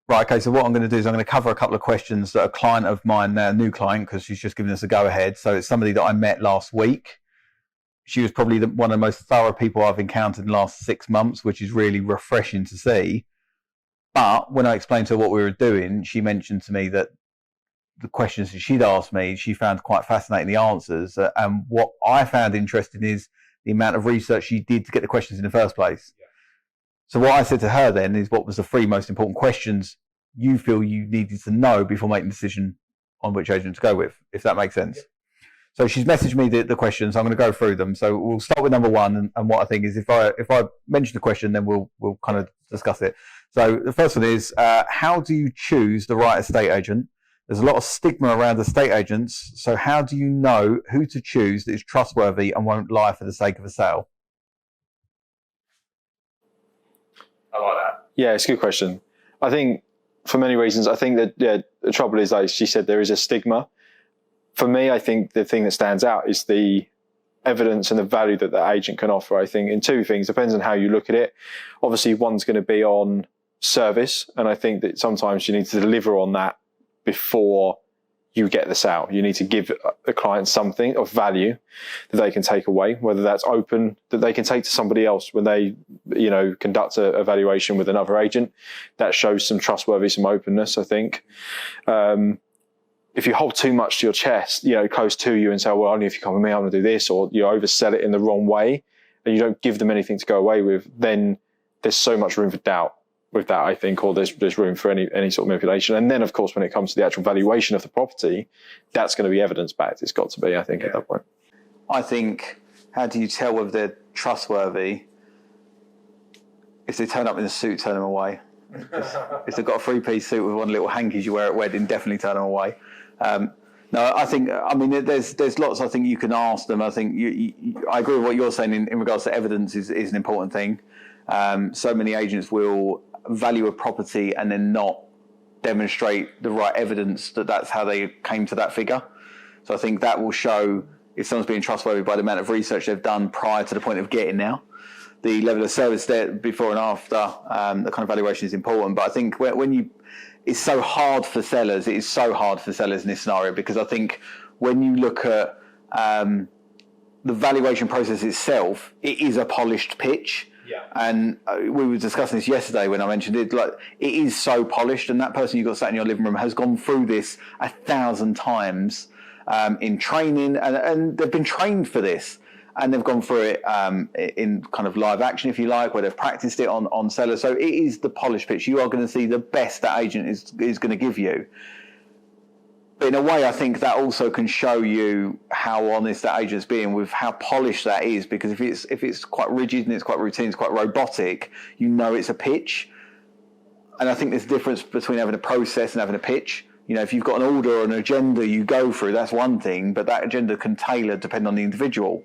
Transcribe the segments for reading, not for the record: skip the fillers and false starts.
Right, okay, so what I'm going to do is I'm going to cover a couple of questions that a client of mine, now a new client, because she's just given us a go-ahead. So it's somebody that I met last week. She was probably one of the most thorough people I've encountered in the last 6 months, which is really refreshing to see. But when I explained to her what we were doing, she mentioned to me that the questions that she'd asked me, she found quite fascinating the answers. And what I found interesting is the amount of research she did to get the questions in the first place. Yeah. So what I said to her then is, what was the 3 most important questions you feel you needed to know before making a decision on which agent to go with, if that makes sense. Yeah. So she's messaged me the questions. I'm going to go through them. So we'll start with number 1. And what I think is, if I mention the question, then we'll kind of discuss it. So the first one is, how do you choose the right estate agent? There's a lot of stigma around estate agents. So how do you know who to choose that is trustworthy and won't lie for the sake of a sale? I like that. Yeah, it's a good question. I think for many reasons, I think that the trouble is, like she said, there is a stigma. For me, I think the thing that stands out is the evidence and the value that the agent can offer. I think in 2 things, depends on how you look at it. Obviously, one's going to be on service. And I think that sometimes you need to deliver on that before you get the sale. You need to give the client something of value that they can take away, whether that's open, that they can take to somebody else when they, conduct a evaluation with another agent. That shows some trustworthy, some openness, I think. If you hold too much to your chest, close to you and say, well, only if you come with me, I'm going to do this, or you oversell it in the wrong way and you don't give them anything to go away with, then there's so much room for doubt with that, I think, or there's room for any sort of manipulation. And then, of course, when it comes to the actual valuation of the property, that's going to be evidence-backed. It's got to be, I think, at that point. I think, how do you tell whether they're trustworthy? If they turn up in a suit, turn them away. If they've got a 3-piece suit with one little hankies you wear at wedding, definitely turn them away. No, I think, there's lots I think you can ask them. I think I agree with what you're saying in regards to evidence is an important thing. So many agents will value a property and then not demonstrate the right evidence that that's how they came to that figure. So I think that will show if someone's being trustworthy by the amount of research they've done prior to the point of getting there. The level of service there before and after, the kind of valuation is important. But I think it's so hard for sellers. It is so hard for sellers in this scenario, because I think when you look at the valuation process itself, it is a polished pitch. Yeah. And we were discussing this yesterday when I mentioned it. Like, it is so polished, and that person you got sat in your living room has gone through this 1,000 times in training, and they've been trained for this, and they've gone through it in kind of live action, if you like, where they've practiced it on sellers. So it is the polished pitch. You are going to see the best that agent is going to give you. But in a way, I think that also can show you how honest that agent's being with how polished that is, because if it's quite rigid and it's quite routine, it's quite robotic, it's a pitch. And I think there's a difference between having a process and having a pitch. If you've got an order or an agenda you go through, that's one thing, but that agenda can tailor depending on the individual.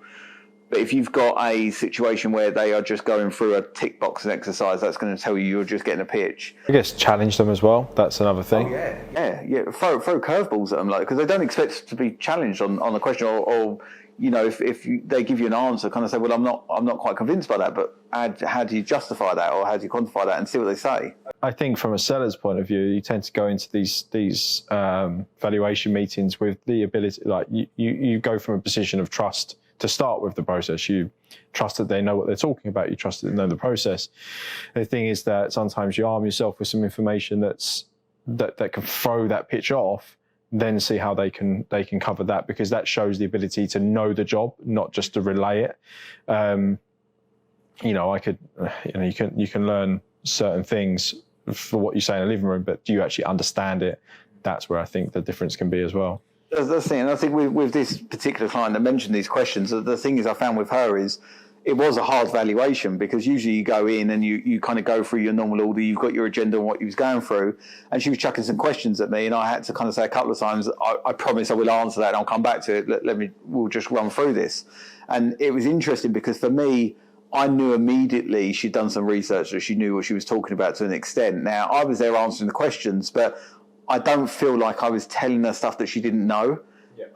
But if you've got a situation where they are just going through a tick boxing exercise, that's going to tell you you're just getting a pitch. I guess challenge them as well. That's another thing. Oh, yeah. Throw curveballs at them, because they don't expect to be challenged on the question, or if they give you an answer, kind of say, well, I'm not quite convinced by that, but how do you justify that, or how do you quantify that, and see what they say? I think from a seller's point of view, you tend to go into these valuation meetings with the ability, like you go from a position of trust to start with the process. You trust that they know what they're talking about. You trust that they know the process. The thing is that sometimes you arm yourself with some information that can throw that pitch off, then see how they can cover that, because that shows the ability to know the job, not just to relay it. You can learn certain things for what you say in a living room, but do you actually understand it? That's where I think the difference can be as well. That's the thing, and I think with this particular client that mentioned these questions, the thing is I found with her is it was a hard valuation, because usually you go in and you kind of go through your normal order, you've got your agenda and what you was going through, and she was chucking some questions at me, and I had to kind of say a couple of times, I promise I will answer that and I'll come back to it, we'll just run through this. And it was interesting because for me, I knew immediately she'd done some research, that she knew what she was talking about to an extent. Now, I was there answering the questions, but I don't feel like I was telling her stuff that she didn't know.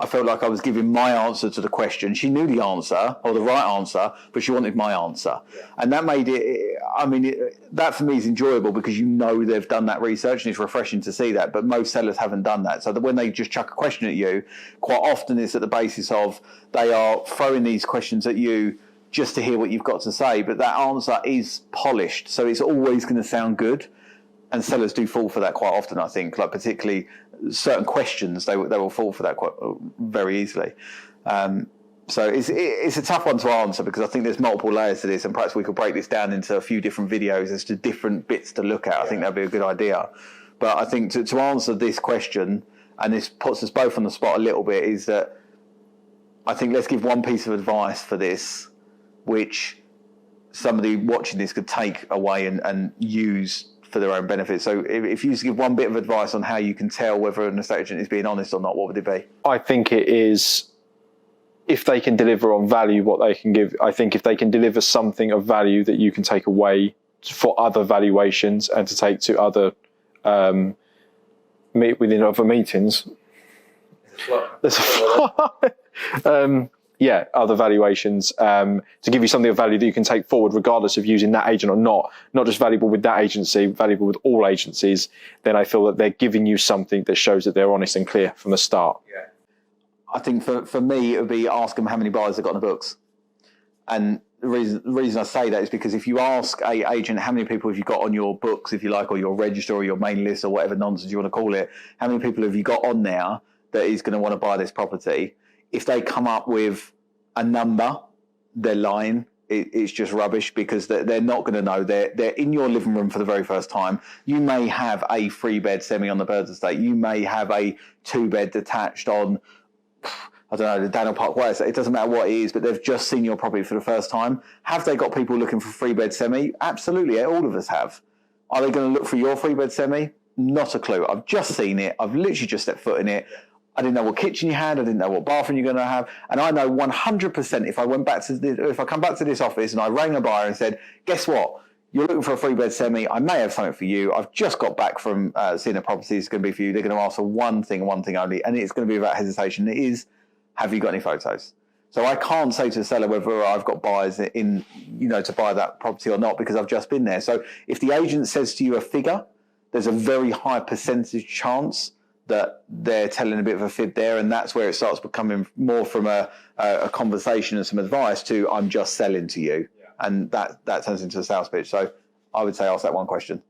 I felt like I was giving my answer to the question. She knew the answer or the right answer, but she wanted my answer. And that made it, that for me is enjoyable because you know they've done that research and it's refreshing to see that. But most sellers haven't done that. So that when they just chuck a question at you, quite often it's at the basis of they are throwing these questions at you just to hear what you've got to say. But that answer is polished. So it's always going to sound good. And sellers do fall for that quite often, I think, like particularly certain questions, they will fall for that quite very easily. So it's a tough one to answer because I think there's multiple layers to this, and perhaps we could break this down into a few different videos as to different bits to look at. I think that'd be a good idea. But I think to answer this question, and this puts us both on the spot a little bit, is that I think let's give one piece of advice for this, which somebody watching this could take away and use for their own benefit. So if you give one bit of advice on how you can tell whether an estate agent is being honest or not, what would it be? I think it is, if they can deliver on value, what they can give. I think if they can deliver something of value that you can take away for other valuations and to take to other within other meetings. Other valuations, to give you something of value that you can take forward regardless of using that agent or not just valuable with that agency, valuable with all agencies, then I feel that they're giving you something that shows that they're honest and clear from the start. Yeah. I think for me, it would be ask them how many buyers they've got in the books. And the reason I say that is because if you ask a agent how many people have you got on your books, if you like, or your register or your main list or whatever nonsense you want to call it, how many people have you got on there that is going to want to buy this property? If they come up with a number, they're lying. It's just rubbish because they're not going to know. They're in your living room for the very first time. You may have a 3-bed semi on the Birds Estate. You may have a 2-bed detached on, I don't know, the Daniel Park Way. It doesn't matter what it is, but they've just seen your property for the first time. Have they got people looking for 3-bed semi? Absolutely, all of us have. Are they going to look for your 3-bed semi? Not a clue. I've just seen it. I've literally just stepped foot in it. I didn't know what kitchen you had. I didn't know what bathroom you're going to have. And I know 100% if I come back to this office and I rang a buyer and said, guess what? You're looking for a 3-bed semi. I may have something for you. I've just got back from seeing a property. It's going to be for you. They're going to ask for one thing only. And it's going to be without hesitation. It is, have you got any photos? So I can't say to the seller whether I've got buyers in, to buy that property or not because I've just been there. So if the agent says to you a figure, there's a very high percentage chance that they're telling a bit of a fib there, and that's where it starts becoming more from a conversation and some advice to I'm just selling to you, and that turns into a sales pitch. So I would say ask that one question.